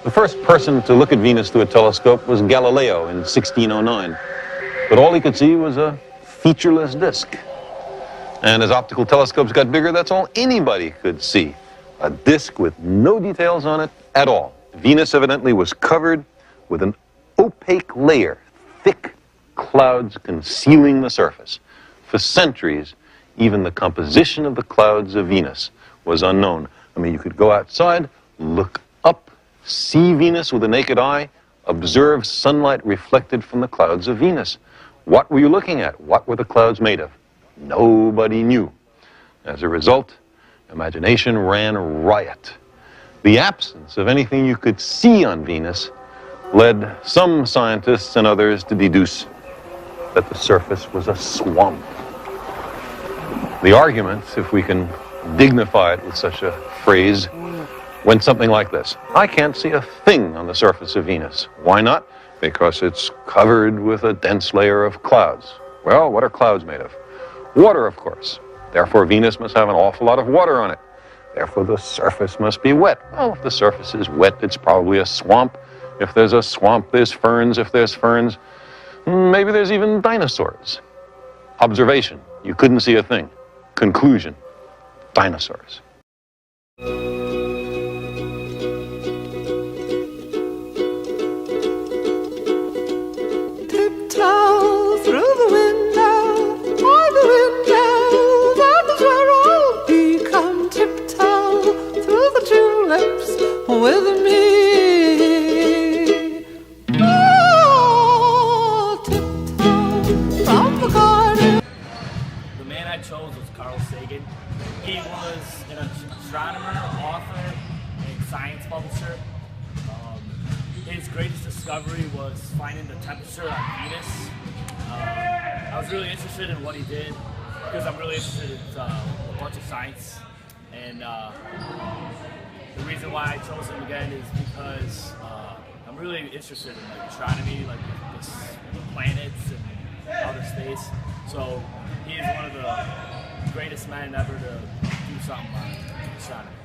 The first person to look at Venus through a telescope was Galileo in 1609. But all he could see was a featureless disk. And as optical telescopes got bigger, that's all anybody could see. A disk with no details on it at all. Venus evidently was covered with an opaque layer, thick clouds concealing the surface. For centuries, even the composition of the clouds of Venus was unknown. I mean, you could go outside, look up, see Venus with the naked eye, observe sunlight reflected from the clouds of Venus. What were you looking at? What were the clouds made of? Nobody knew. As a result, imagination ran riot. The absence of anything you could see on Venus led some scientists and others to deduce that the surface was a swamp. The argument, if we can dignify it with such a phrase, went something like this. I can't see a thing on the surface of Venus. Why not? Because it's covered with a dense layer of clouds. Well, what are clouds made of? Water, of course. Therefore, Venus must have an awful lot of water on it. Therefore, the surface must be wet. Well, if the surface is wet, it's probably a swamp. If there's a swamp, there's ferns. If there's ferns, maybe there's even dinosaurs. Observation, you couldn't see a thing. Conclusion, dinosaurs. Tiptoe through the window, by the window, that is where I'll be. Come tiptoe through the tulips with me. Oh, tiptoe from the garden. The man I chose was Carl Sagan. He was an astronomer, author, and science publisher. His greatest discovery was finding the temperature on Venus. I was really interested in what he did because I'm really interested in a bunch of science. And the reason why I chose him again is because I'm really interested in like astronomy, like the planets and outer space. So he is one of the greatest men ever to do something on astronomy.